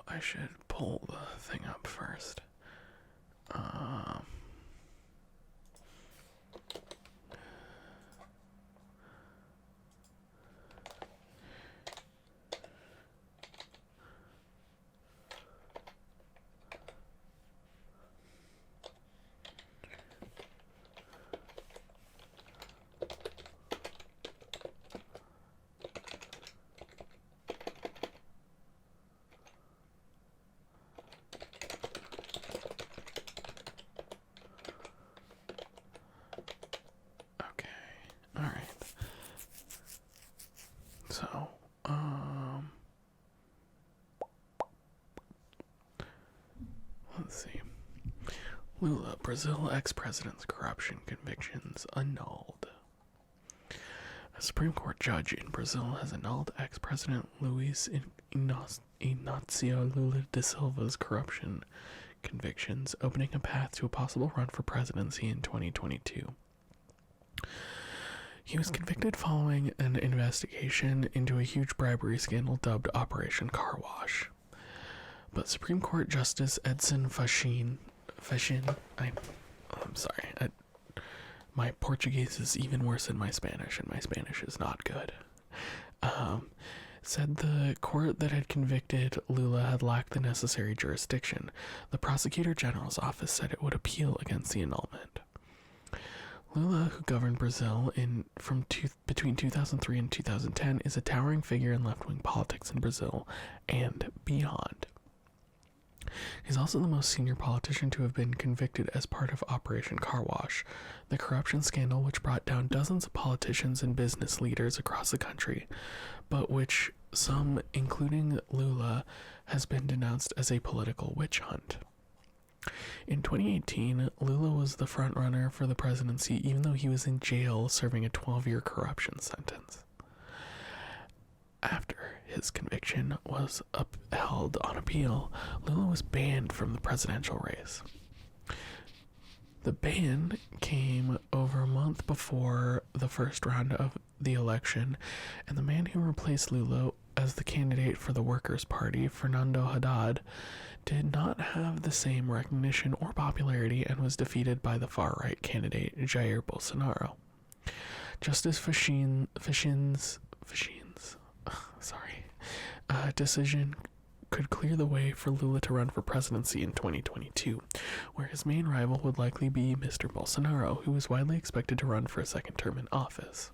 I should pull the thing up first. Okay. All right. So, let's see. Lula, Brazil ex-president's corruption convictions annulled. A Supreme Court judge in Brazil has annulled ex-president Luiz Inácio Lula da Silva's corruption convictions, opening a path to a possible run for presidency in 2022. He was convicted following an investigation into a huge bribery scandal dubbed Operation Car Wash. But Supreme Court Justice Edson Fachin, I'm sorry, my Portuguese is even worse than my Spanish, and my Spanish is not good, said the court that had convicted Lula had lacked the necessary jurisdiction. The Prosecutor General's office said it would appeal against the annulment. Lula, who governed Brazil between 2003 and 2010, is a towering figure in left-wing politics in Brazil and beyond. He's also the most senior politician to have been convicted as part of Operation Car Wash, the corruption scandal which brought down dozens of politicians and business leaders across the country, but which some, including Lula, has been denounced as a political witch hunt. In 2018, Lula was the frontrunner for the presidency even though he was in jail serving a 12-year corruption sentence. After his conviction was upheld on appeal, Lula was banned from the presidential race. The ban came over a month before the first round of the election, and the man who replaced Lula as the candidate for the Workers' Party, Fernando Haddad, did not have the same recognition or popularity and was defeated by the far-right candidate Jair Bolsonaro. Justice Fachin's decision could clear the way for Lula to run for presidency in 2022, where his main rival would likely be Mr. Bolsonaro, who is widely expected to run for a second term in office.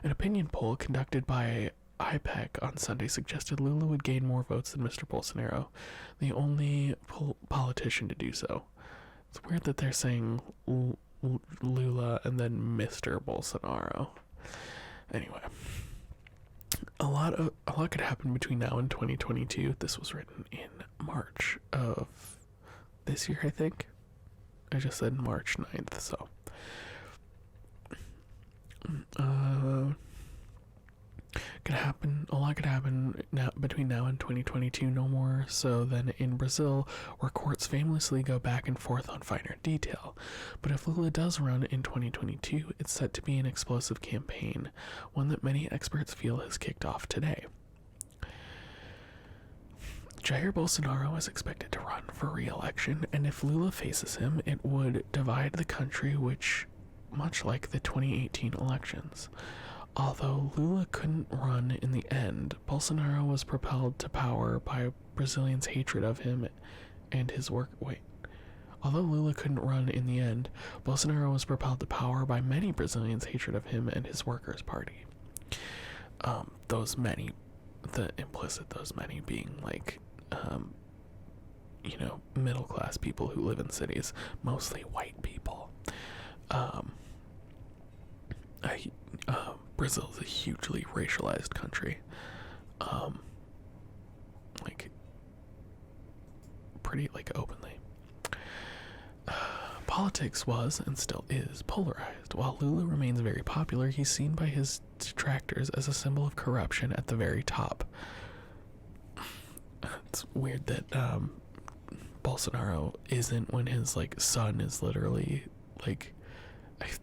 An opinion poll conducted by IPEC on Sunday suggested Lula would gain more votes than Mr. Bolsonaro, the only politician to do so. It's weird that they're saying Lula and then Mr. Bolsonaro. Anyway, a lot could happen between now and 2022. This was written in March of this year, I think. I just said March 9th, so. A lot could happen now between now and 2022, no more so than in Brazil, where courts famously go back and forth on finer detail. But if Lula does run in 2022, it's set to be an explosive campaign, one that many experts feel has kicked off today. Jair Bolsonaro is expected to run for re-election, and if Lula faces him, it would divide the country, which, much like the 2018 elections. Although Lula couldn't run in the end, Bolsonaro was propelled to power by Brazilians' hatred of him and his work. Although Lula couldn't run in the end, Bolsonaro was propelled to power by many Brazilians' hatred of him and his Workers' Party. Those many, the implicit those many being like, middle class people who live in cities, mostly white people. Brazil is a hugely racialized country. Pretty openly. Politics was and still is polarized. While Lula remains very popular, he's seen by his detractors as a symbol of corruption at the very top. It's weird that Bolsonaro isn't when his son is literally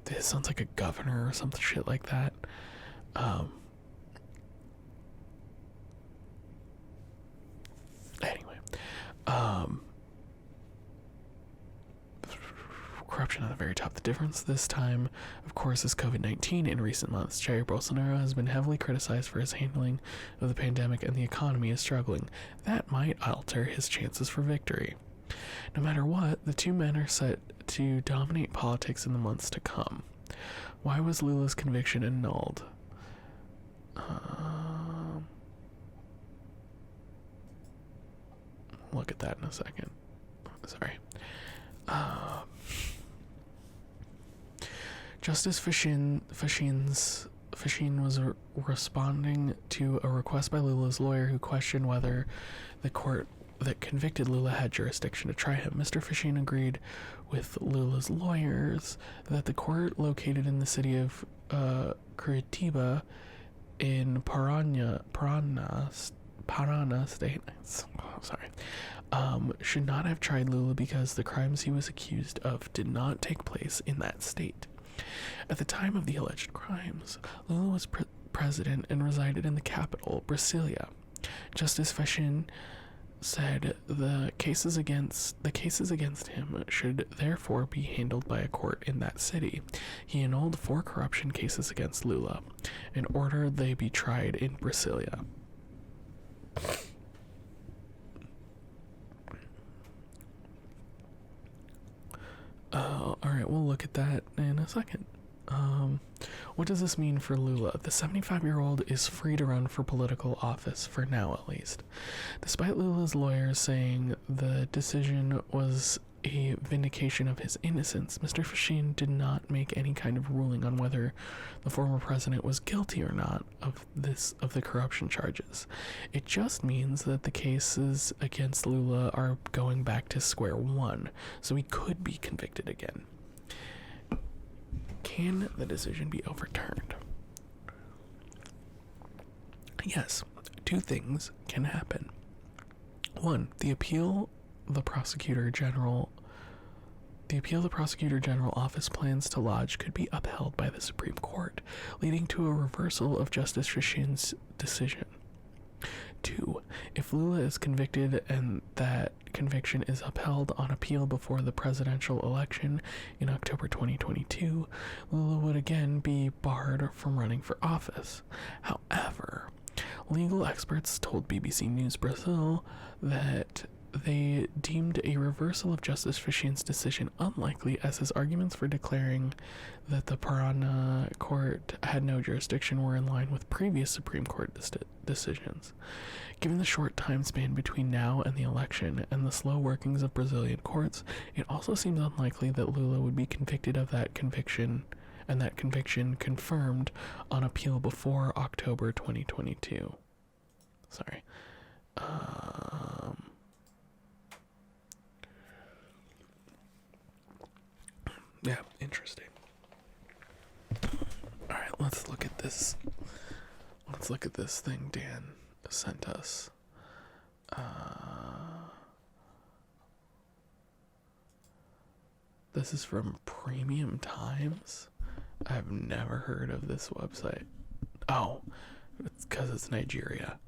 it sounds like a governor or some shit like that. Anyway, Um, corruption at the very top. The difference this time, of course, is COVID-19. In recent months, Jair Bolsonaro has been heavily criticized for his handling of the pandemic, and the economy is struggling. That might alter his chances for victory. No matter what, the two men are set to dominate politics in the months to come. Why was Lula's conviction annulled? Look at that in a second. Sorry. Justice Fashin was responding to a request by Lula's lawyer, who questioned whether the court that convicted Lula had jurisdiction to try him. Mr. Fashin agreed with Lula's lawyers that the court, located in the city of Curitiba in Paraná state, should not have tried Lula because the crimes he was accused of did not take place in that state. At the time of the alleged crimes, Lula was president and resided in the capital, Brasilia. Justice Fashin said the cases against him should therefore be handled by a court in that city. He annulled 4 corruption cases against Lula and ordered they be tried in Brasilia. Alright, we'll look at that in a second. What does this mean for Lula? The 75-year-old is free to run for political office, for now at least. Despite Lula's lawyers saying the decision was a vindication of his innocence, Mr. Fashin did not make any kind of ruling on whether the former president was guilty or not of the corruption charges. It just means that the cases against Lula are going back to square one, so he could be convicted again. Can the decision be overturned? Yes, 2 things can happen. 1, the appeal the prosecutor general office plans to lodge could be upheld by the Supreme Court, leading to a reversal of Justice Fashin's decision. 2, if Lula is convicted and that conviction is upheld on appeal before the presidential election in October 2022, Lula would again be barred from running for office. However, legal experts told BBC News Brazil that they deemed a reversal of Justice Fashin's decision unlikely, as his arguments for declaring that the Paraná court had no jurisdiction were in line with previous Supreme Court decisions. Given the short time span between now and the election and the slow workings of Brazilian courts, it also seems unlikely that Lula would be convicted of that conviction, and that conviction confirmed on appeal before October 2022. Sorry. Yeah, interesting. Alright, let's look at this. Let's look at this thing Dan sent us. This is from Premium Times. I've never heard of this website. Oh, it's because it's Nigeria.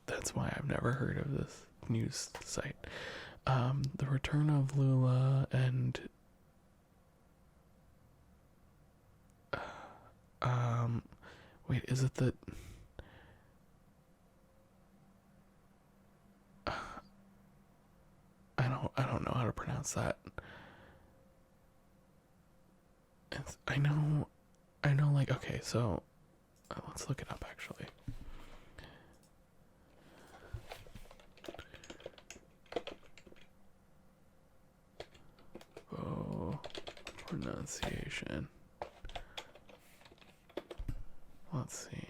That's why I've never heard of this news site. The return of Lula and wait, is it the I don't know how to pronounce that. I know like, okay, so let's look it up actually. Pronunciation. Let's see.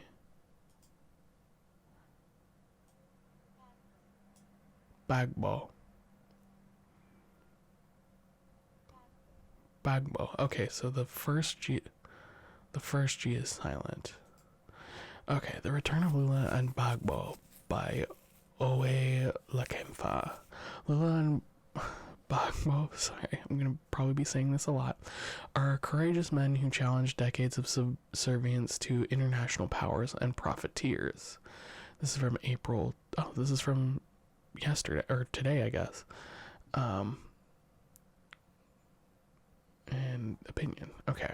Gbagbo. Okay, so the first G is silent. Okay, The Return of Lula and Gbagbo by Owe Lakemfa. Lula and Gbagbo, sorry, I'm going to probably be saying this a lot, are courageous men who challenge decades of subservience to international powers and profiteers. This is from April. Oh, this is from yesterday or today, I guess. And opinion. Okay.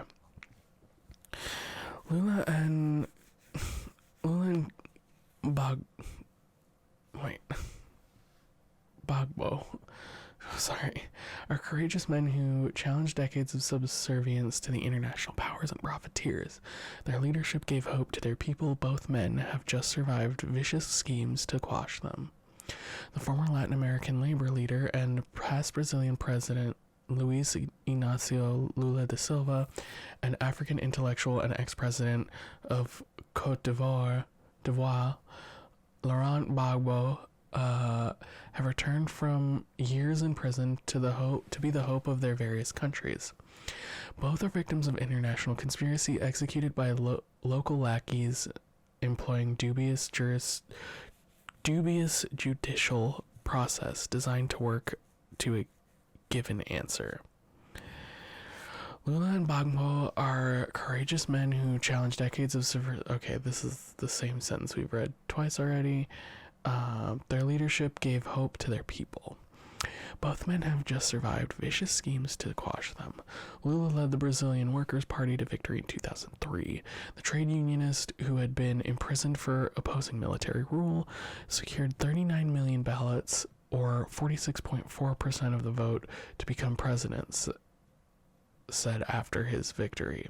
Lula and Gbagbo, sorry, are courageous men who challenged decades of subservience to the international powers and profiteers. Their leadership gave hope to their people. Both men have just survived vicious schemes to quash them. The former Latin American labor leader and past Brazilian president Luis Ignacio Lula da Silva, an African intellectual and ex-president of Cote d'Ivoire, Laurent Gbagbo, have returned from years in prison to be the hope of their various countries. Both are victims of international conspiracy executed by local lackeys employing dubious judicial process designed to work to a given answer. Lula and Gbagbo are courageous men who challenge decades of okay, this is the same sentence we've read twice already. Their leadership gave hope to their people. Both men have just survived vicious schemes to quash them. Lula led the Brazilian Workers' Party to victory in 2003. The trade unionist, who had been imprisoned for opposing military rule, secured 39 million ballots, or 46.4% of the vote, to become president, said after his victory.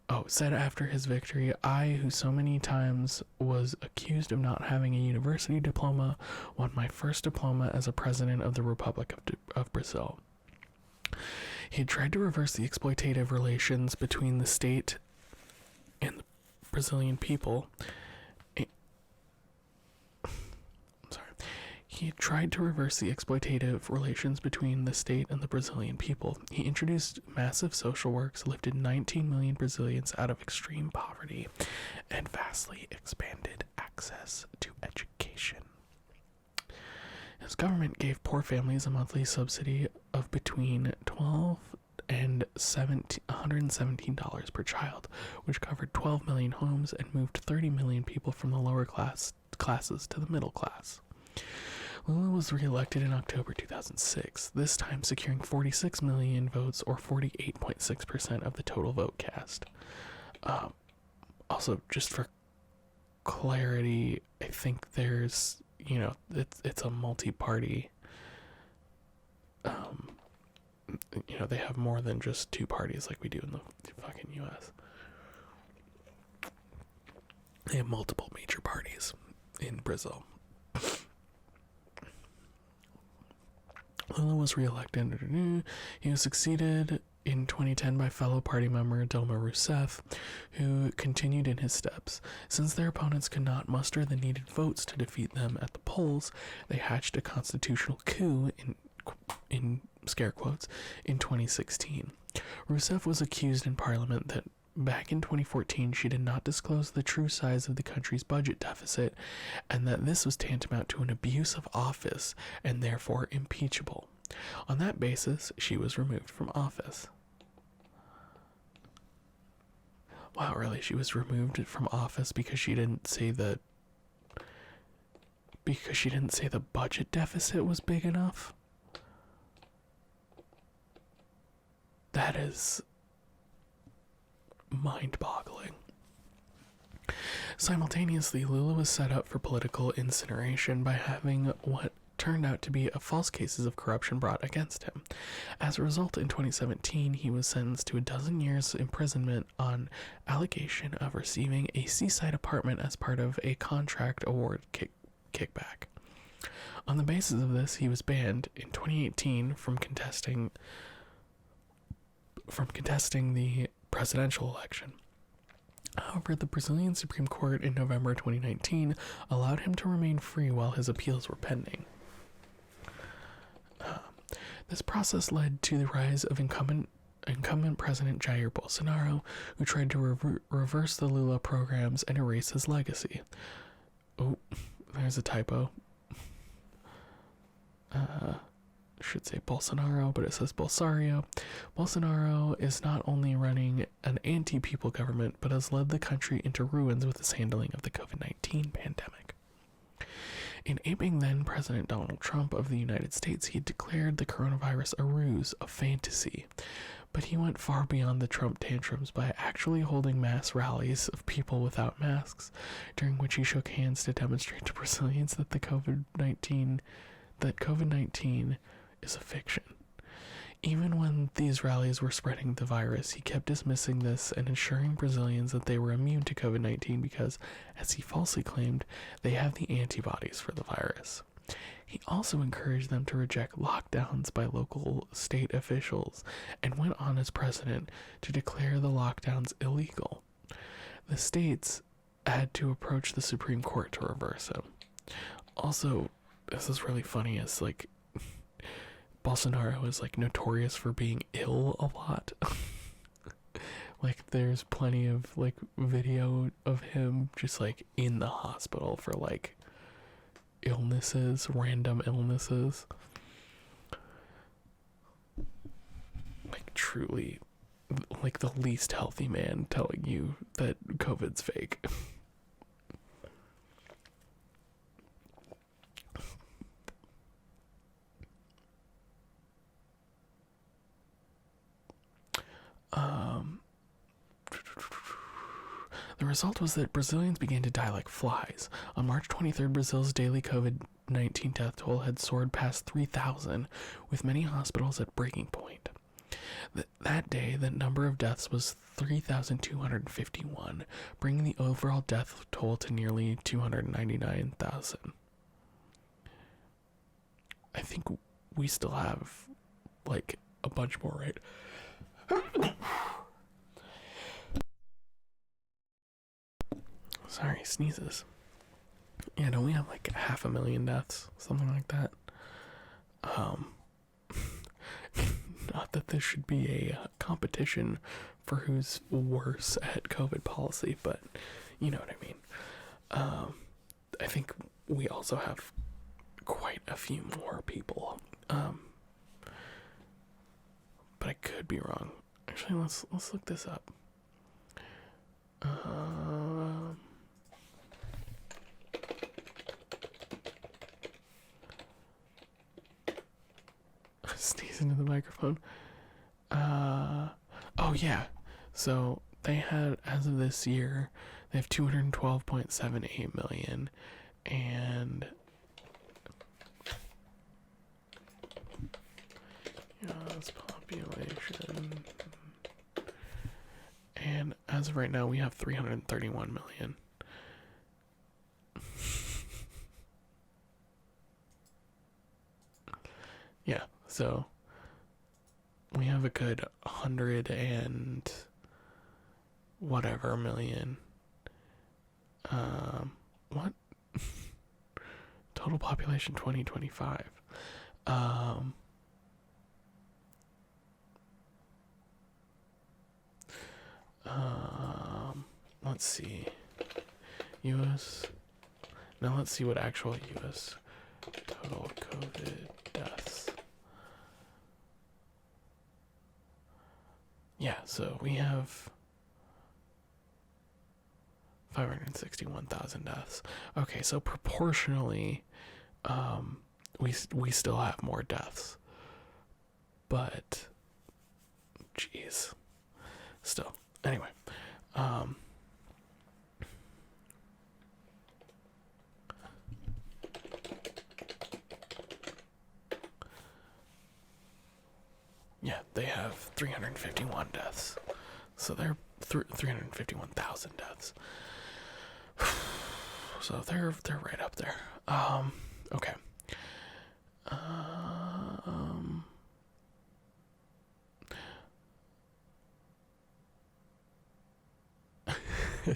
I, who so many times was accused of not having a university diploma, won my first diploma as a president of the Republic of Brazil. He had tried to reverse the exploitative relations between the state and the Brazilian people. He tried to reverse the exploitative relations between the state and the Brazilian people. He introduced massive social works, lifted 19 million Brazilians out of extreme poverty, and vastly expanded access to education. His government gave poor families a monthly subsidy of between $12 and $117 per child, which covered 12 million homes and moved 30 million people from the lower classes to the middle class. Lula was re-elected in October 2006, this time securing 46 million votes, or 48.6% of the total vote cast. Also, just for clarity, I think there's, it's a multi-party. They have more than just two parties like we do in the fucking U.S. They have multiple major parties in Brazil. Lula was re-elected. He was succeeded in 2010 by fellow party member Dilma Rousseff, who continued in his steps. Since their opponents could not muster the needed votes to defeat them at the polls, they hatched a constitutional coup in scare quotes in 2016. Rousseff was accused in parliament that back in 2014 she did not disclose the true size of the country's budget deficit, and that this was tantamount to an abuse of office and therefore impeachable. On that basis, she was removed from office. Wow, really? She was removed from office because she didn't say the budget deficit was big enough? That is mind-boggling. Simultaneously, Lula was set up for political incineration by having what turned out to be false cases of corruption brought against him. As a result, in 2017, he was sentenced to 12 years imprisonment on allegation of receiving a seaside apartment as part of a contract award kickback. On the basis of this, he was banned in 2018 from contesting the presidential election. However, the Brazilian Supreme Court in November 2019 allowed him to remain free while his appeals were pending. This process led to the rise of incumbent President Jair Bolsonaro, who tried to reverse the Lula programs and erase his legacy. Oh, there's a typo. Should say Bolsonaro, but it says Bolsario. Bolsonaro is not only running an anti-people government, but has led the country into ruins with his handling of the COVID-19 pandemic. In aping then President Donald Trump of the United States, he declared the coronavirus a ruse, a fantasy. But he went far beyond the Trump tantrums by actually holding mass rallies of people without masks, during which he shook hands to demonstrate to Brazilians that COVID-19 is a fiction. Even when these rallies were spreading the virus, he kept dismissing this and assuring Brazilians that they were immune to COVID-19 because, as he falsely claimed, they have the antibodies for the virus. He also encouraged them to reject lockdowns by local state officials and went on as president to declare the lockdowns illegal. The states had to approach the Supreme Court to reverse him. Also, this is really funny, as like Bolsonaro is like notorious for being ill a lot. Like there's plenty of like video of him just like in the hospital for like illnesses, random illnesses. Like truly like the least healthy man telling you that COVID's fake. The result was that Brazilians began to die like flies. On March 23rd, Brazil's daily COVID-19 death toll had soared past 3,000, with many hospitals at breaking point. That day, the number of deaths was 3,251, bringing the overall death toll to nearly 299,000. I think we still have, like, a bunch more, right? Sorry, sneezes. Yeah, don't we have like 500,000 deaths? Something like that. Not that this should be a competition for who's worse at COVID policy, but you know what I mean. I think we also have quite a few more people. But I could be wrong. Actually, let's look this up. Sneeze into the microphone. Oh yeah. So they had, as of this year, they have 212.78 million, and US population. And as of right now, we have 331 million. Yeah, so we have a good 100 and whatever million. What? Total population 2025. Let's see. US. Now let's see what actual US total COVID deaths. Yeah, so we have 561,000 deaths. Okay, so proportionally, we still have more deaths, but jeez, still. Anyway, yeah, they have 351 deaths, so they're 351,000 deaths. So they're right up there. Okay.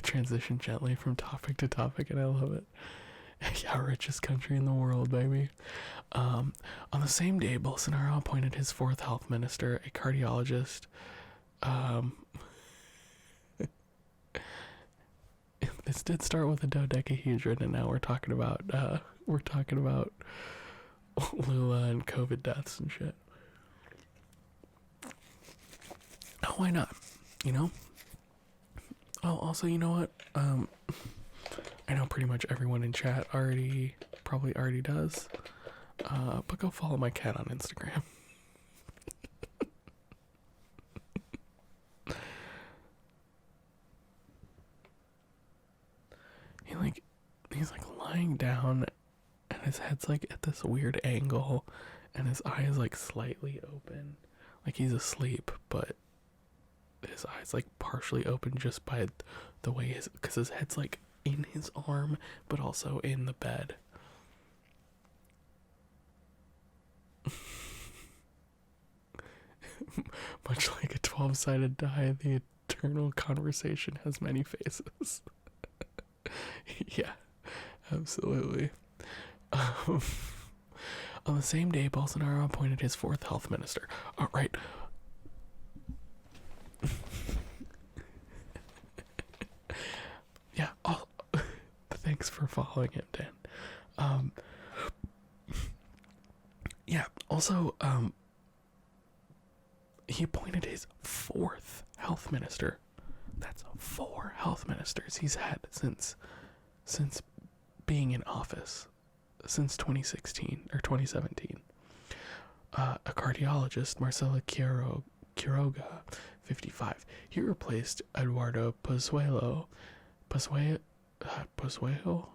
Transition gently from topic to topic, and I love it. Yeah, richest country in the world, baby. On the same day, Bolsonaro appointed his fourth health minister, a cardiologist. This did start with a dodecahedron, and now we're talking about Lula and COVID deaths and shit. Oh, why not? You know? Oh, also, you know what? I I know pretty much everyone in chat probably already does. But go follow my cat on Instagram. He's like lying down and his head's like at this weird angle and his eye is like slightly open. Like he's asleep, but his eyes like partially open just by the way because his head's like in his arm but also in the bed. Much like a 12-sided die, the eternal conversation has many faces. Yeah, absolutely. On the same day, Bolsonaro appointed his fourth health minister. All right. Yeah. Thanks for following him, Dan. Yeah. Also, he appointed his fourth health minister. That's 4 health ministers he's had since being in office, since 2016 or 2017. A cardiologist, Marcela Quiroga, 55. He replaced Eduardo Pozuelo. Pozuelo?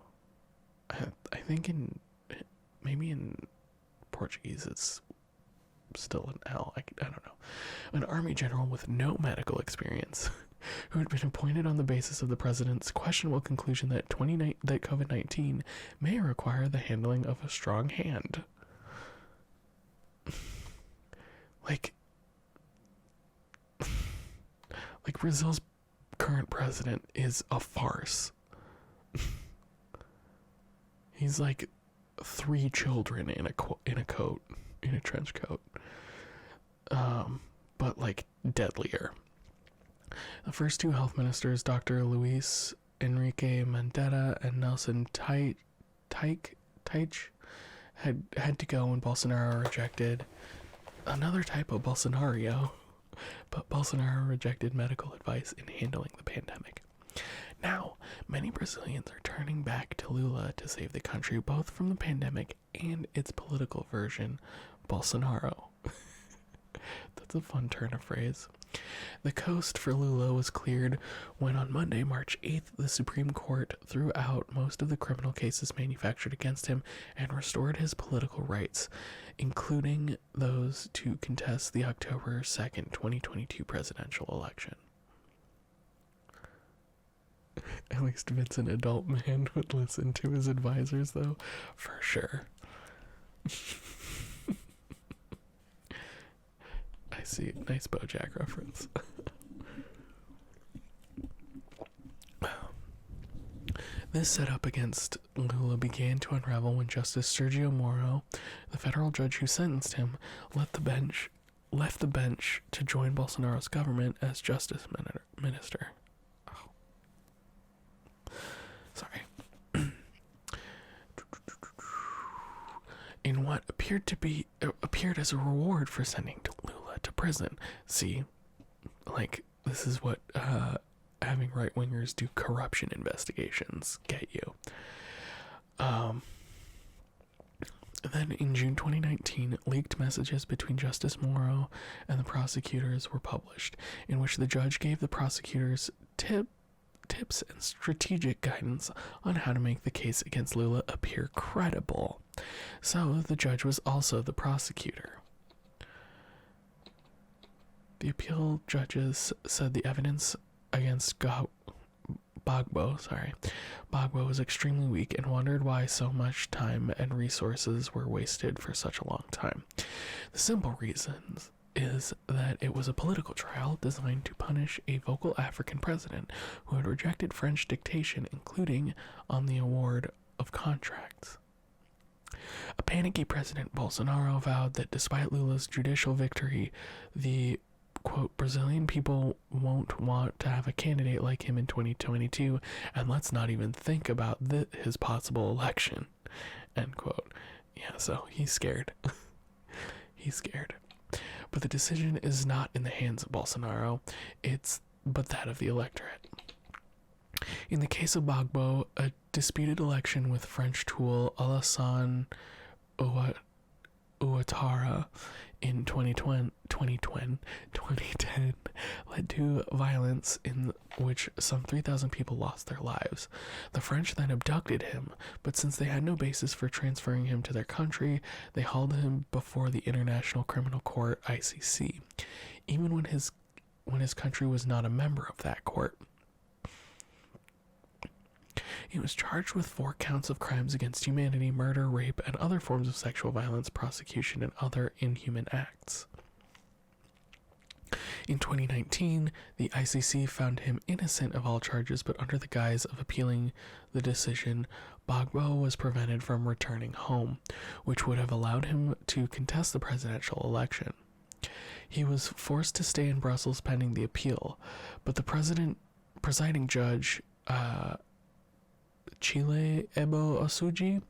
I think maybe in Portuguese it's still an L. I don't know. An army general with no medical experience, who had been appointed on the basis of the president's questionable conclusion that COVID-19 may require the handling of a strong hand. Like Brazil's current president is a farce. He's like 3 children in a coat, in a trench coat. But like deadlier. The first 2 health ministers, Dr. Luis Enrique Mandetta and Nelson Teich, had to go when Bolsonaro rejected another type of Bolsonario, but Bolsonaro rejected medical advice in handling the pandemic. Now, many Brazilians are turning back to Lula to save the country both from the pandemic and its political version, Bolsonaro. That's a fun turn of phrase. The coast for Lula was cleared when on Monday, March 8th, the Supreme Court threw out most of the criminal cases manufactured against him and restored his political rights, including those to contest the October 2nd, 2022 presidential election. At least Vince, an adult man, would listen to his advisors, though, for sure. I see. Nice BoJack reference. This setup against Lula began to unravel when Justice Sergio Moro, the federal judge who sentenced him, left the bench to join Bolsonaro's government as justice minister. Oh. Sorry. In what appeared as a reward for sending Lula to prison. See, like, this is what having right-wingers do corruption investigations get you. Then in June 2019, leaked messages between Justice Moro and the prosecutors were published, in which the judge gave the prosecutors tips and strategic guidance on how to make the case against Lula appear credible. So the judge was also the prosecutor. The appeal judges said the evidence against Gbagbo was extremely weak and wondered why so much time and resources were wasted for such a long time. The simple reasons is that it was a political trial designed to punish a vocal African president who had rejected French dictation, including on the award of contracts. A panicky President Bolsonaro vowed that despite Lula's judicial victory, the quote, Brazilian people won't want to have a candidate like him in 2022, and let's not even think about his possible election, end quote. Yeah, so he's scared. He's scared. But the decision is not in the hands of Bolsonaro, but that of the electorate. In the case of Gbagbo, a disputed election with French tool Alassane Ouattara in 2010 led to violence in which some 3,000 people lost their lives. The French then abducted him, but since they had no basis for transferring him to their country, they hauled him before the International Criminal Court, ICC, even when his country was not a member of that court. He was charged with 4 counts of crimes against humanity, murder, rape, and other forms of sexual violence, prosecution, and other inhuman acts. In 2019, the ICC found him innocent of all charges, but under the guise of appealing the decision, Gbagbo was prevented from returning home, which would have allowed him to contest the presidential election. He was forced to stay in Brussels pending the appeal, but the presiding judge, Chile Ebo Osuji,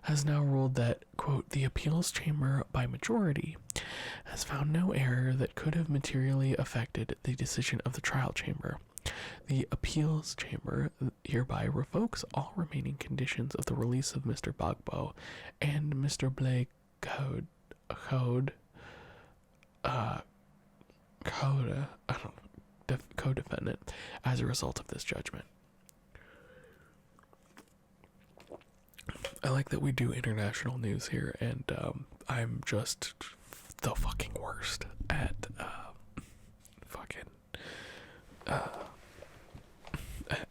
has now ruled that, quote, the appeals chamber by majority has found no error that could have materially affected the decision of the trial chamber. The appeals chamber hereby revokes all remaining conditions of the release of Mr. Gbagbo and Mr. Blake co-defendant as a result of this judgment. I like that we do international news here, and I'm just the fucking worst at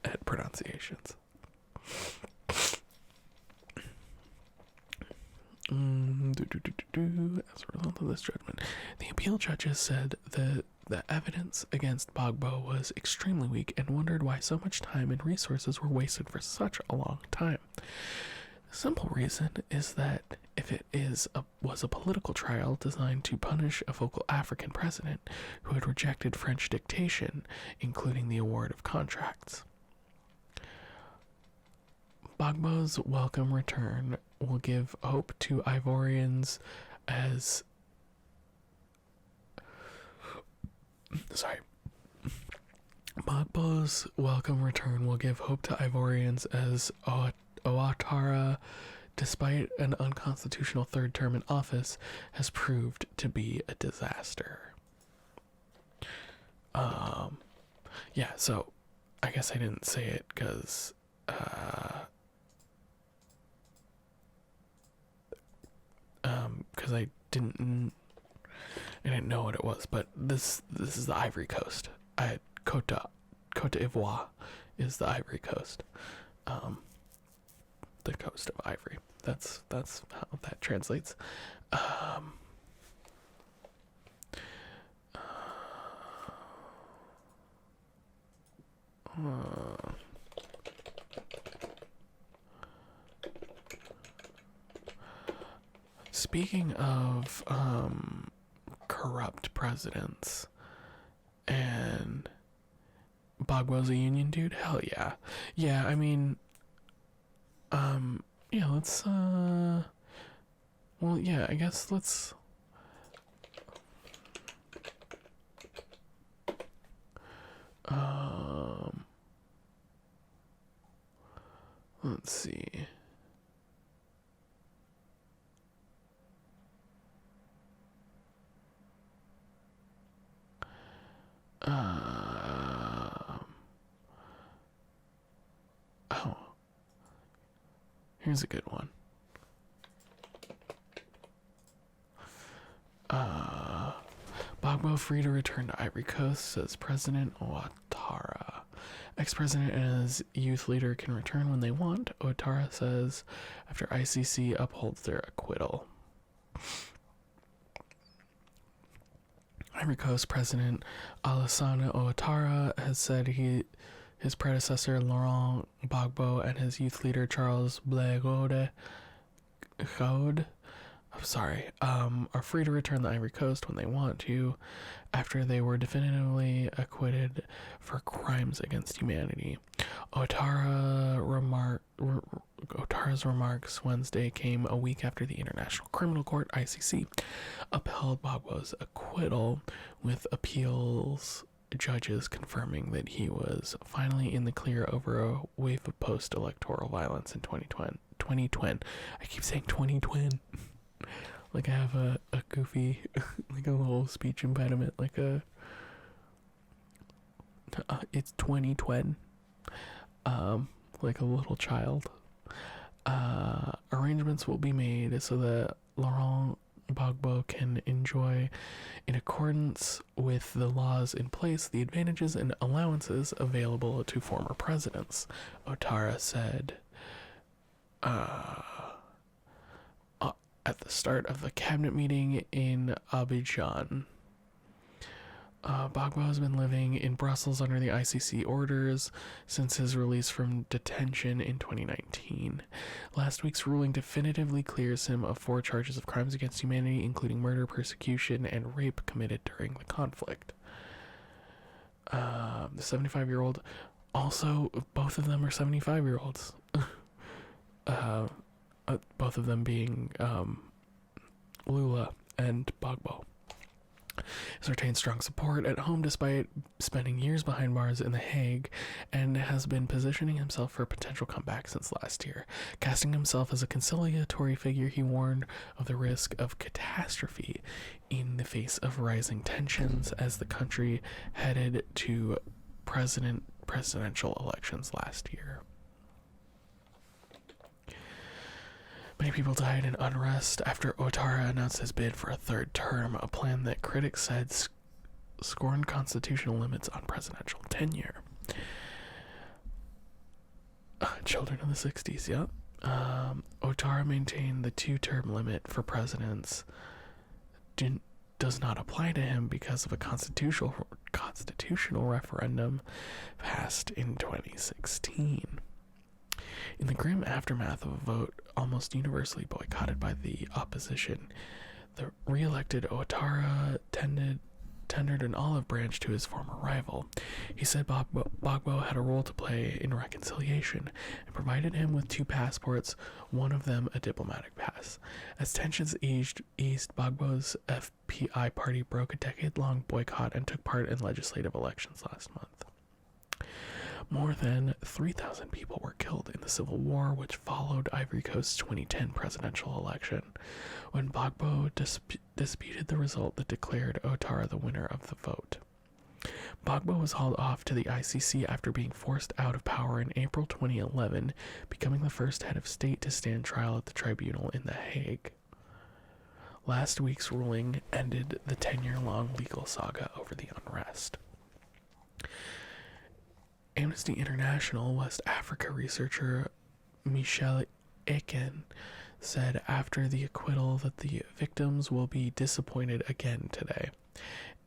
at pronunciations. As a result of this judgment, the appeal judges said that the evidence against Gbagbo was extremely weak and wondered why so much time and resources were wasted for such a long time. The simple reason is that if it was a political trial designed to punish a vocal African president who had rejected French dictation, including the award of contracts. Gbagbo's welcome return will give hope to Ivorians as Gbagbo's welcome return will give hope to Ivorians as Ouattara, despite an unconstitutional third term in office, has proved to be a disaster. Yeah, so I guess I didn't say it because I didn't know what it was, but this is the Ivory Coast. Côte d'Ivoire is the Ivory Coast. The coast of Ivory. That's how that translates. Speaking of corrupt presidents and Gbagbo's a union dude, hell yeah. Yeah, I mean, yeah, let's, well, yeah, I guess let's, let's see. Oh, here's a good one. Gbagbo free to return to Ivory Coast, says President Ouattara. Ex-president and his youth leader can return when they want, Ouattara says, after ICC upholds their acquittal. Ivory Coast President Alassane Ouattara has said his predecessor Laurent Gbagbo and his youth leader Charles Blagode are free to return to the Ivory Coast when they want to, after they were definitively acquitted for crimes against humanity. Ouattara's remarks Wednesday came a week after the International Criminal Court, ICC, upheld Gbagbo's acquittal with appeals judges confirming that he was finally in the clear over a wave of post-electoral violence in 2020. I keep saying 2020. Like I have a goofy, like a little speech impediment, like it's 2020. Like a little child. Arrangements will be made so that Laurent Gbagbo can enjoy, in accordance with the laws in place, the advantages and allowances available to former presidents, Ouattara said at the start of the cabinet meeting in Abidjan. Gbagbo has been living in Brussels under the ICC orders since his release from detention in 2019. Last week's ruling definitively clears him of 4 charges of crimes against humanity, including murder, persecution, and rape committed during the conflict. The 75-year-old, also, both of them are 75-year-olds. Both of them being Lula and Gbagbo. Has retained strong support at home despite spending years behind bars in The Hague, and has been positioning himself for a potential comeback since last year. Casting himself as a conciliatory figure, he warned of the risk of catastrophe in the face of rising tensions as the country headed to presidential elections last year. Many people died in unrest after Ouattara announced his bid for a 3rd term, a plan that critics said scorned constitutional limits on presidential tenure. Children of the 60s, yeah. Ouattara maintained the 2-term limit for presidents does not apply to him because of a constitutional referendum passed in 2016. In the grim aftermath of a vote almost universally boycotted by the opposition, the re-elected Ouattara tendered an olive branch to his former rival. He said Gbagbo had a role to play in reconciliation and provided him with 2 passports, one of them a diplomatic pass. As tensions eased, Gbagbo's FPI party broke a decade-long boycott and took part in legislative elections last month. More than 3,000 people were killed in the civil war which followed Ivory Coast's 2010 presidential election, when Gbagbo disputed the result that declared Ouattara the winner of the vote. Gbagbo was hauled off to the ICC after being forced out of power in April 2011, becoming the first head of state to stand trial at the tribunal in The Hague. Last week's ruling ended the 10-year-long legal saga over the unrest. Amnesty International West Africa researcher Michel Eken said after the acquittal that the victims will be disappointed again today.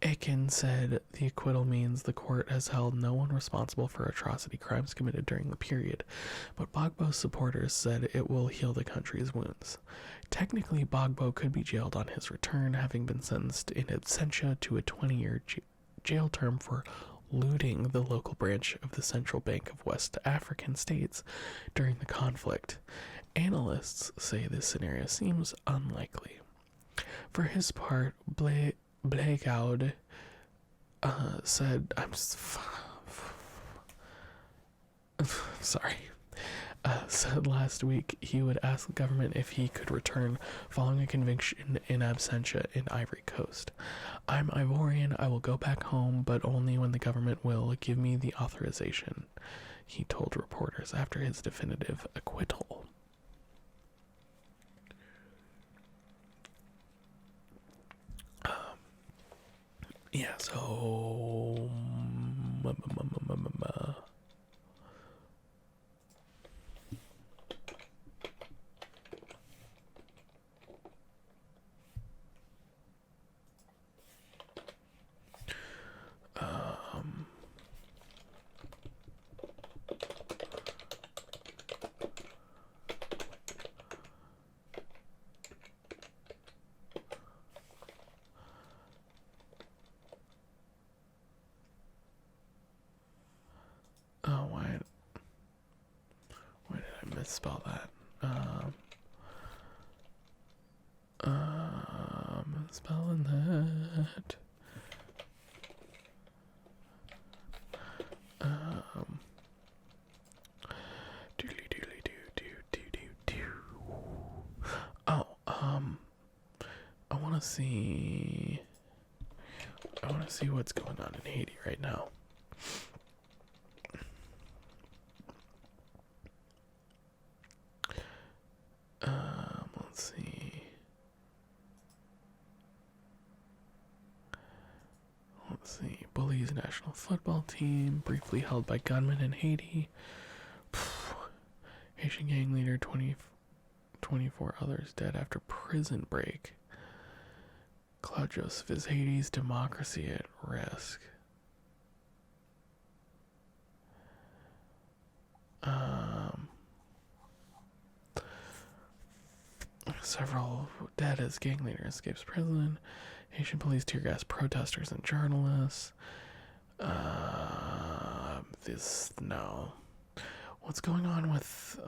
Eken said the acquittal means the court has held no one responsible for atrocity crimes committed during the period, but Gbagbo's supporters said it will heal the country's wounds. Technically, Gbagbo could be jailed on his return, having been sentenced in absentia to a 20-year jail term for looting the local branch of the Central Bank of West African states during the conflict. Analysts say this scenario seems unlikely. For his part, Blagaud said, said last week he would ask the government if he could return following a conviction in absentia in Ivory Coast. I'm Ivorian, I will go back home, but only when the government will give me the authorization, he told reporters after his definitive acquittal. Yeah, so why did I misspell that? Spelling that. want to see. I want to see what's going on in Haiti right now. Let's see. Belize national football team briefly held by gunmen in Haiti. Haitian gang leader 24 others dead after prison break. Claude Joseph is Haiti's democracy at risk. Several dead as gang leader escapes prison. Haitian police tear gas protesters and journalists. No. What's going on with,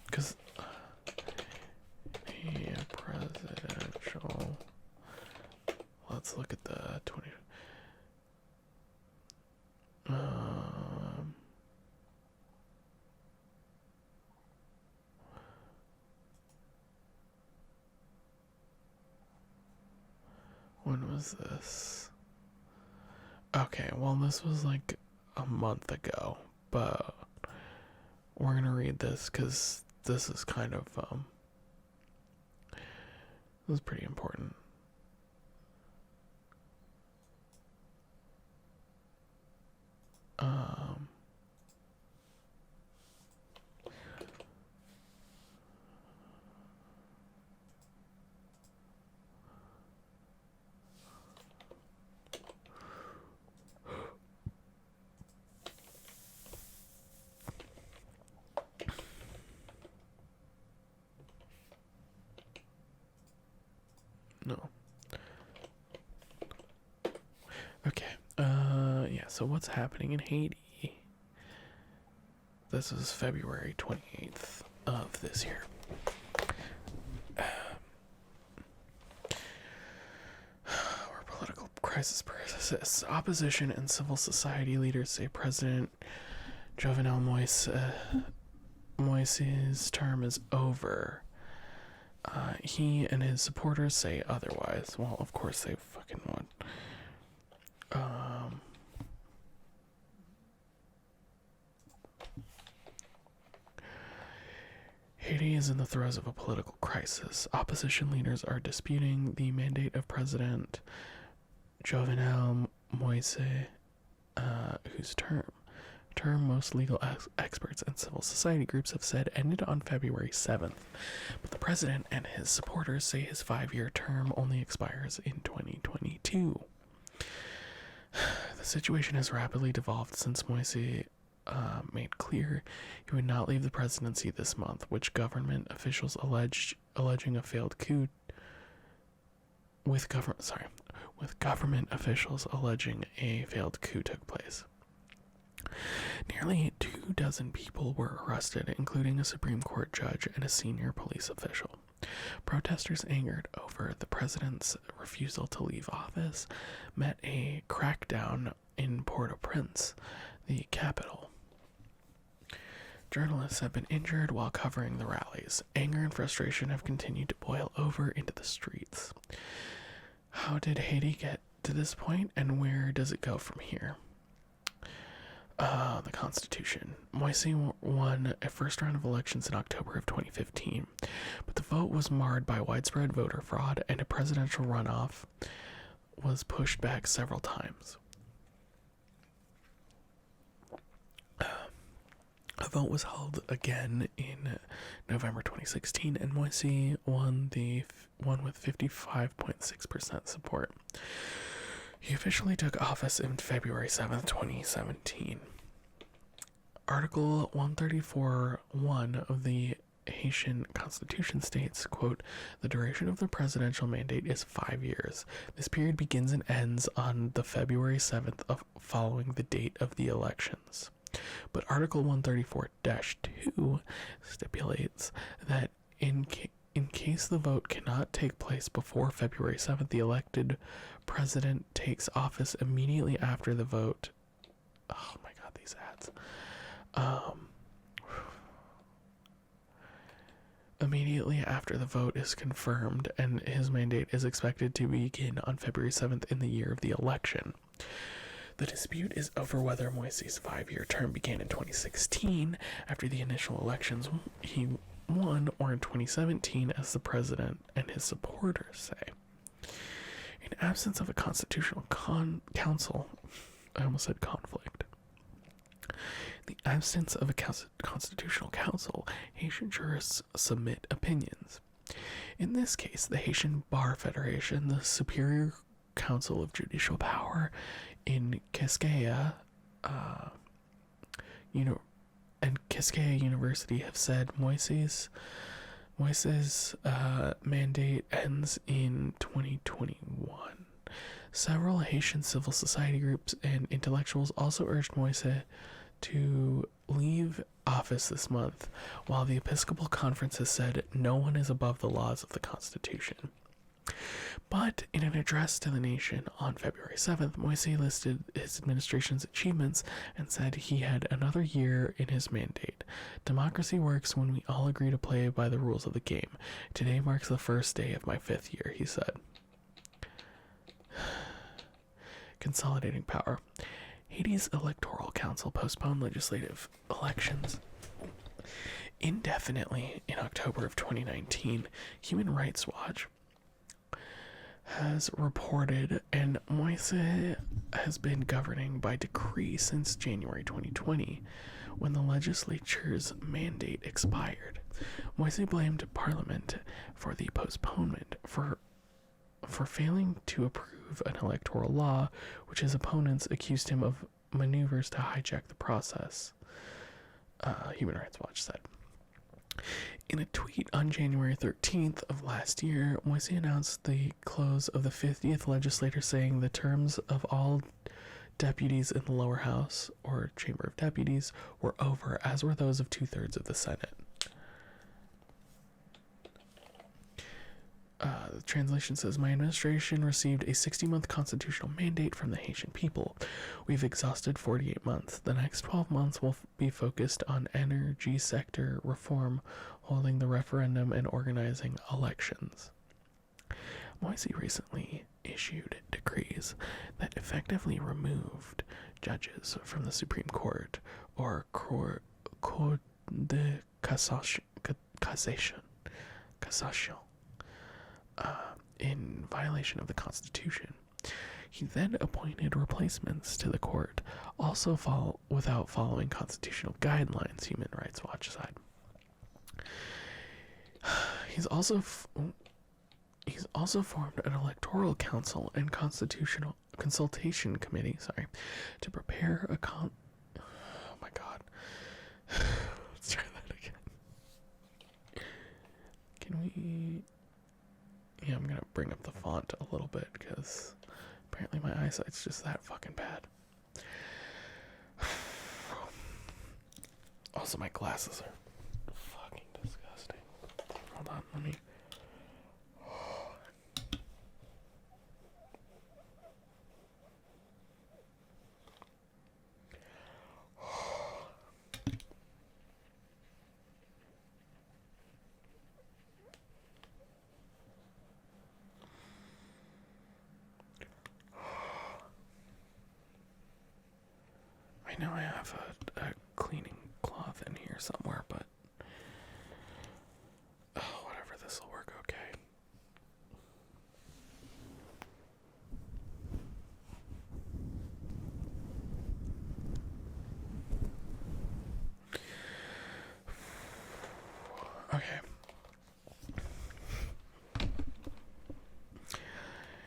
because, presidential, let's look at the 20, when was this? Okay, well, this was like a month ago, but we're gonna read this because this is kind of, this is pretty important. No. Okay. Yeah, so what's happening in Haiti? This is February 28th of this year. Where political crisis persists. Opposition and civil society leaders say President Jovenel Moise's term is over. He and his supporters say otherwise. Well, of course they fucking would. Haiti is in the throes of a political crisis. Opposition leaders are disputing the mandate of President Jovenel Moise, whose term most legal experts and civil society groups have said ended on February 7th. But the president and his supporters say his 5-year term only expires in 2022. The situation has rapidly devolved since Moise made clear he would not leave the presidency this month, which government officials alleging a failed coup with government officials alleging a failed coup took place. Nearly 24 people were arrested, including a Supreme Court judge and a senior police official. Protesters angered over the president's refusal to leave office met a crackdown in Port-au-Prince, the capital. Journalists have been injured while covering the rallies. Anger and frustration have continued to boil over into the streets. How did Haiti get to this point, and where does it go from here? The Constitution. Moise won a first round of elections in October of 2015, but the vote was marred by widespread voter fraud, and a presidential runoff was pushed back several times. A vote was held again in November 2016, and Moise won with 55.6% support. He officially took office on February 7th, 2017. Article 134.1 of the Haitian Constitution states, quote, "The duration of the presidential mandate is 5 years. This period begins and ends on the February 7th following the date of the elections." But Article 134-2 stipulates that in case the vote cannot take place before February 7th, the elected president takes office immediately after the vote. Oh my god, these ads. immediately after the vote is confirmed, and his mandate is expected to begin on February 7th in the year of the election. The dispute is over whether Moise's 5-year term began in 2016 after the initial elections he won, or in 2017 as the president and his supporters say. In absence of a constitutional council, I almost said conflict. In the absence of a constitutional council, Haitian jurists submit opinions. In this case, the Haitian Bar Federation, the Superior Council of Judicial Power in Quisqueya, and Quisqueya University have said Moise's mandate ends in 2021. Several Haitian civil society groups and intellectuals also urged Moise to leave office this month, while the Episcopal Conference has said no one is above the laws of the Constitution. But in an address to the nation on February 7th, Moise listed his administration's achievements and said he had another year in his mandate. Democracy works when we all agree to play by the rules of the game. Today marks the first day of my 5th year, he said. Consolidating power. Haiti's Electoral Council postponed legislative elections indefinitely in October of 2019. Human Rights Watch has reported, and Moise has been governing by decree since January 2020, when the legislature's mandate expired. Moise blamed Parliament for the postponement for failing to approve an electoral law, which his opponents accused him of maneuvers to hijack the process, Human Rights Watch said. In a tweet on January 13th of last year, Moise announced the close of the 50th legislature, saying the terms of all deputies in the lower house, or Chamber of Deputies, were over, as were those of 2/3 of the Senate. The translation says, my administration received a 60-month constitutional mandate from the Haitian people. We've exhausted 48 months. The next 12 months will be focused on energy sector reform, holding the referendum, and organizing elections. Moise recently issued decrees that effectively removed judges from the Supreme Court, or Cour de Cassation, in violation of the Constitution. He then appointed replacements to the court, also without following constitutional guidelines, Human Rights Watch said. He's also formed an electoral council and constitutional consultation committee, to prepare a oh my god. Let's try that again. Can we... Yeah, I'm gonna bring up the font a little bit because apparently my eyesight's just that fucking bad. Also, my glasses are fucking disgusting. Hold on, let me... I know I have a cleaning cloth in here somewhere, but whatever, this will work okay. Okay.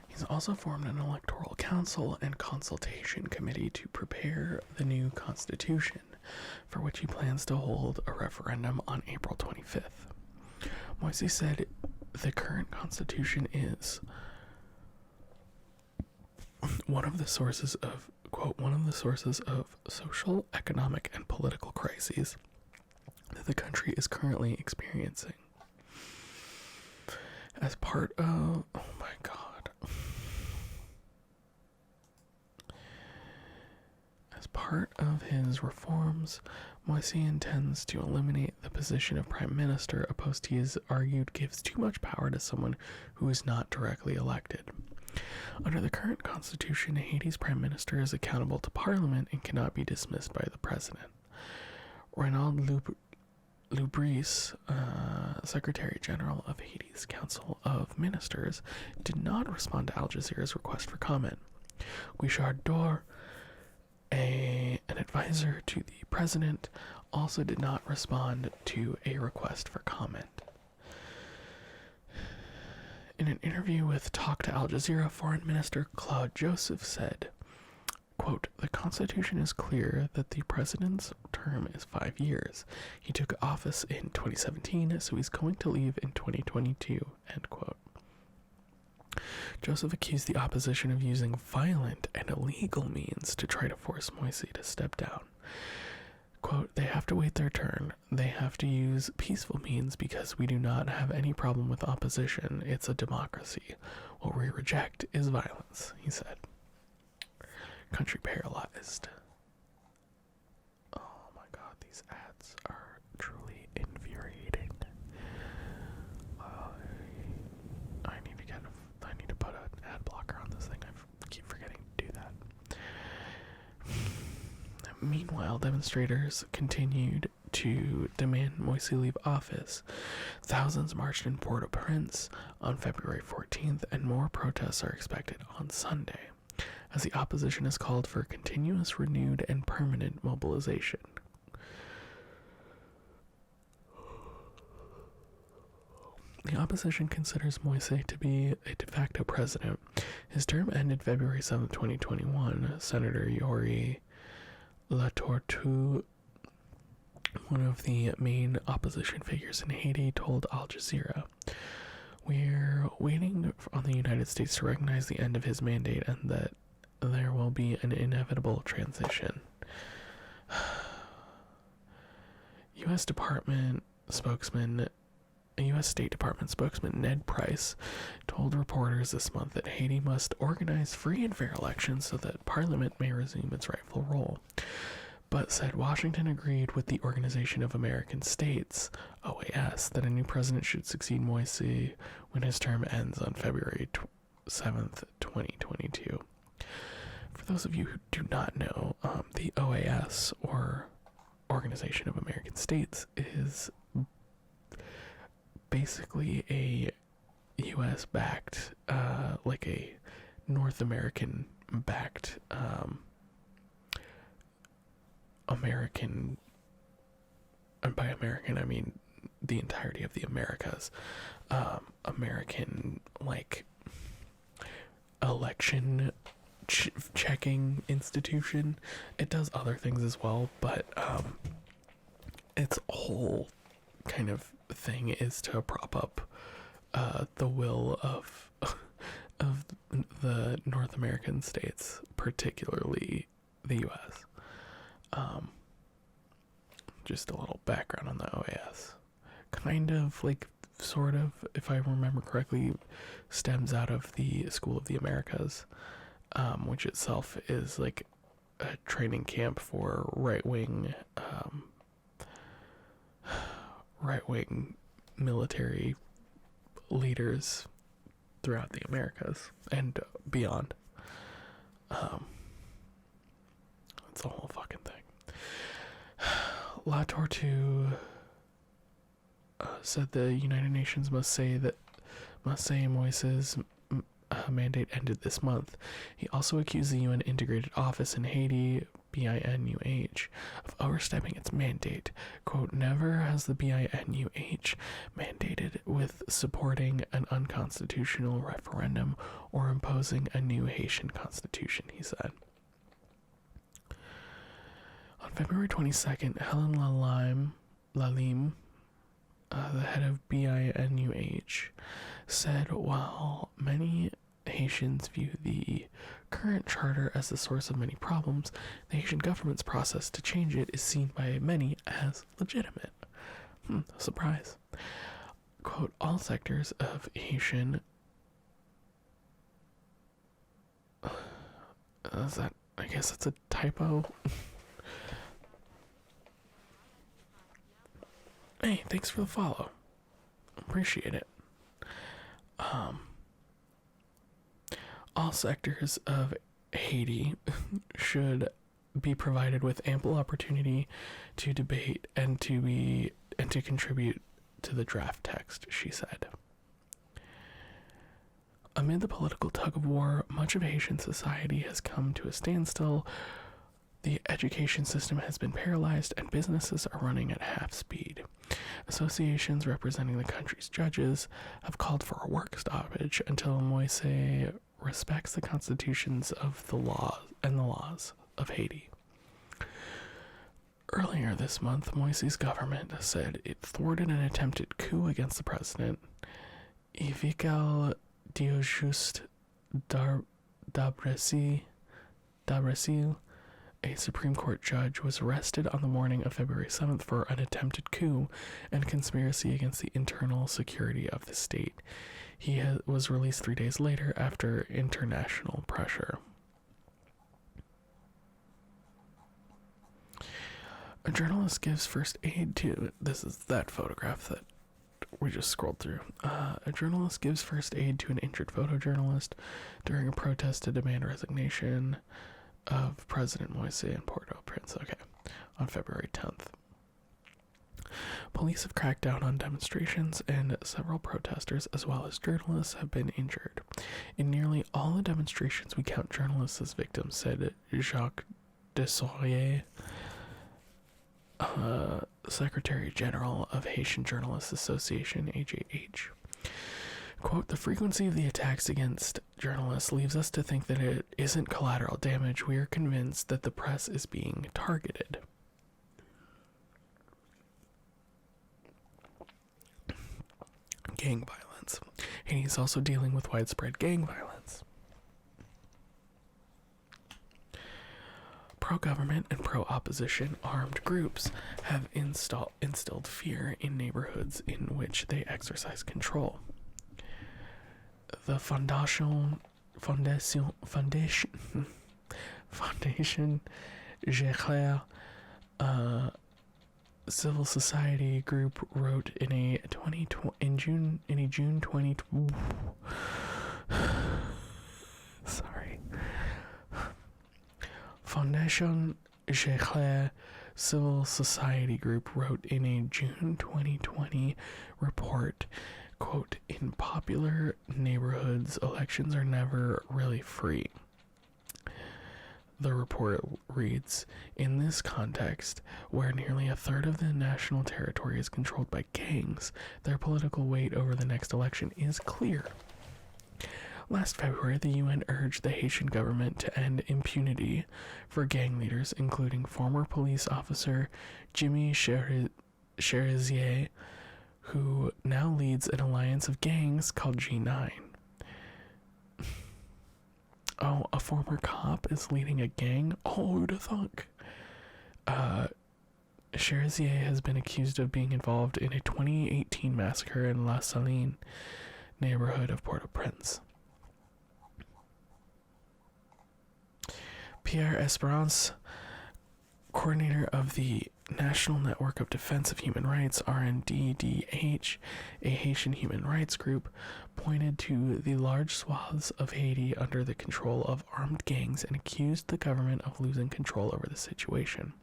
He's also formed an electoral council and consultation committee to prepare the new constitution, for which he plans to hold a referendum on April 25th. Moise said the current constitution is one of the sources of, quote, one of the sources of social, economic, and political crises that the country is currently experiencing. As part of, oh my god. As part of his reforms, Moise intends to eliminate the position of prime minister, a post he has argued gives too much power to someone who is not directly elected. Under the current constitution, Haiti's prime minister is accountable to parliament and cannot be dismissed by the president. Renaud Lubris, Secretary General of Haiti's Council of Ministers, did not respond to Al Jazeera's request for comment. Guichard Dor, an advisor to the president, also did not respond to a request for comment. In an interview with Talk to Al Jazeera, Foreign Minister Claude Joseph said, quote, "The Constitution is clear that the president's term is 5 years. He took office in 2017, so he's going to leave in 2022, end quote. Joseph accused the opposition of using violent and illegal means to try to force Moise to step down. Quote, "They have to wait their turn. They have to use peaceful means because we do not have any problem with opposition. It's a democracy. What we reject is violence," he said. Country paralyzed. Oh my god, these ads are truly infuriating. I need to put an ad blocker on this thing. I keep forgetting to do that. Meanwhile, demonstrators continued to demand Moise leave office. Thousands marched in Port-au-Prince on February 14th, and more protests are expected on Sunday, as the opposition has called for continuous, renewed, and permanent mobilization. The opposition considers Moise to be a de facto president. His term ended February 7, 2021. Senator Yori Latortue, one of the main opposition figures in Haiti, told Al Jazeera, "We're waiting on the United States to recognize the end of his mandate and that there will be an inevitable transition." U.S. State Department spokesman Ned Price told reporters this month that Haiti must organize free and fair elections so that Parliament may resume its rightful role, but said Washington agreed with the Organization of American States, OAS, that a new president should succeed Moise when his term ends on February 7th, 2022. For those of you who do not know, the OAS, or Organization of American States, is basically a U.S.-backed, like a North American-backed, American, and by American I mean the entirety of the Americas, American, like, election checking institution. It does other things as well, but its whole kind of thing is to prop up the will of the North American states, particularly the U.S. Just a little background on the OAS. Kind of, like, sort of, if I remember correctly, stems out of the School of the Americas, which itself is like a training camp for right-wing military leaders throughout the Americas and beyond. It's a whole fucking thing. La Tortue said the United Nations must say Moise's mandate ended this month. He also accused the UN Integrated Office in Haiti, BINUH, of overstepping its mandate. Quote, "Never has the BINUH mandated with supporting an unconstitutional referendum or imposing a new Haitian constitution," he said. On February 22nd, Helen Lalime, the head of BINUH, said while many Haitians view the current charter as the source of many problems, the Haitian government's process to change it is seen by many as legitimate. Surprise. Quote, "All sectors of Haitian..." I guess it's a typo. Hey, thanks for the follow. Appreciate it. All sectors of Haiti should be provided with ample opportunity to debate and to contribute to the draft text, she said. Amid the political tug-of-war, much of Haitian society has come to a standstill. The education system has been paralyzed and businesses are running at half speed. Associations representing the country's judges have called for a work stoppage until Moise respects the constitutions of the laws of Haiti. Earlier this month, Moise's government said it thwarted an attempted coup against the president. Ivical Diojuste Dabresi, a Supreme Court judge, was arrested on the morning of February 7th for an attempted coup and conspiracy against the internal security of the state. He was released 3 days later after international pressure. A journalist gives first aid to... This is that photograph that we just scrolled through. A journalist gives first aid to an injured photojournalist during a protest to demand resignation of President Moise in Port-au-Prince. Okay, on February 10th. Police have cracked down on demonstrations, and several protesters, as well as journalists, have been injured. In nearly all the demonstrations, we count journalists as victims, said Jacques Desauriers, Secretary General of Haitian Journalists Association, AJH. Quote, the frequency of the attacks against journalists leaves us to think that it isn't collateral damage. We are convinced that the press is being targeted. Gang violence. Haiti is also dealing with widespread gang violence. Pro-government and pro-opposition armed groups have instilled fear in neighborhoods in which they exercise control. The Fondation Géclair, civil society group, wrote in a June 2020. Sorry. Fondation Géclair civil society group wrote in a June 2020 report, quote, in popular neighborhoods, elections are never really free. The report reads, in this context, where nearly a third of the national territory is controlled by gangs, their political weight over the next election is clear. Last February, the UN urged the Haitian government to end impunity for gang leaders, including former police officer Jimmy Cherizier, who now leads an alliance of gangs called G9. Oh, a former cop is leading a gang? Oh, who'd have thunk? Cherizier has been accused of being involved in a 2018 massacre in La Saline neighborhood of Port-au-Prince. Pierre Esperance, coordinator of the National Network of Defense of Human Rights, RNDDH, a Haitian human rights group, pointed to the large swaths of Haiti under the control of armed gangs and accused the government of losing control over the situation.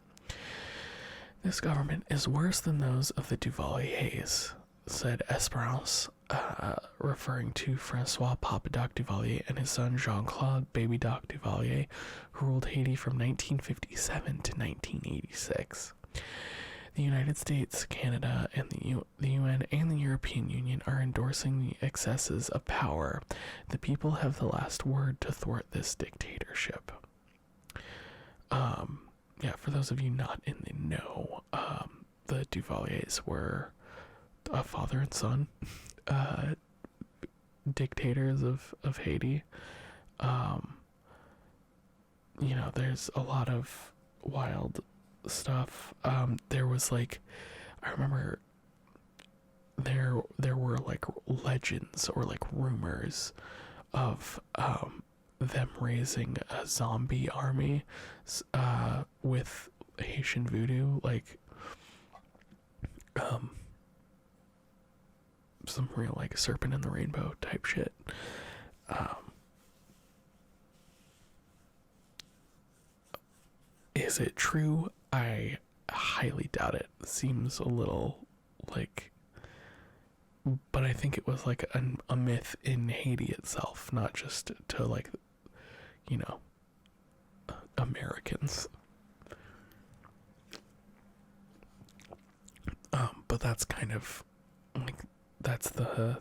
This government is worse than those of the Duvaliers, said Esperance, referring to Francois Papa Doc Duvalier and his son Jean-Claude Baby Doc Duvalier, who ruled Haiti from 1957 to 1986. The United States, Canada, and the UN and the European Union are endorsing the excesses of power. The people have the last word to thwart this dictatorship. Yeah, for those of you not in the know, the Duvaliers were a father and son dictators of Haiti. There's a lot of wild stuff. There was I remember there were legends or rumors of them raising a zombie army with Haitian voodoo, like some real like serpent in the rainbow type shit. Is it true? I highly doubt it. Seems a little like, but I think it was like a myth in Haiti itself, not just to like, you know, Americans. But that's kind of like, that's the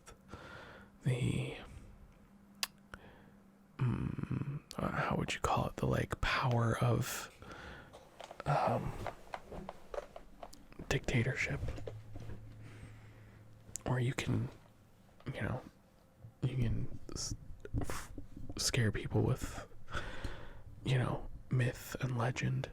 how would you call it, the like power of dictatorship, or you can, you know, you can scare people with, you know, myth and legend.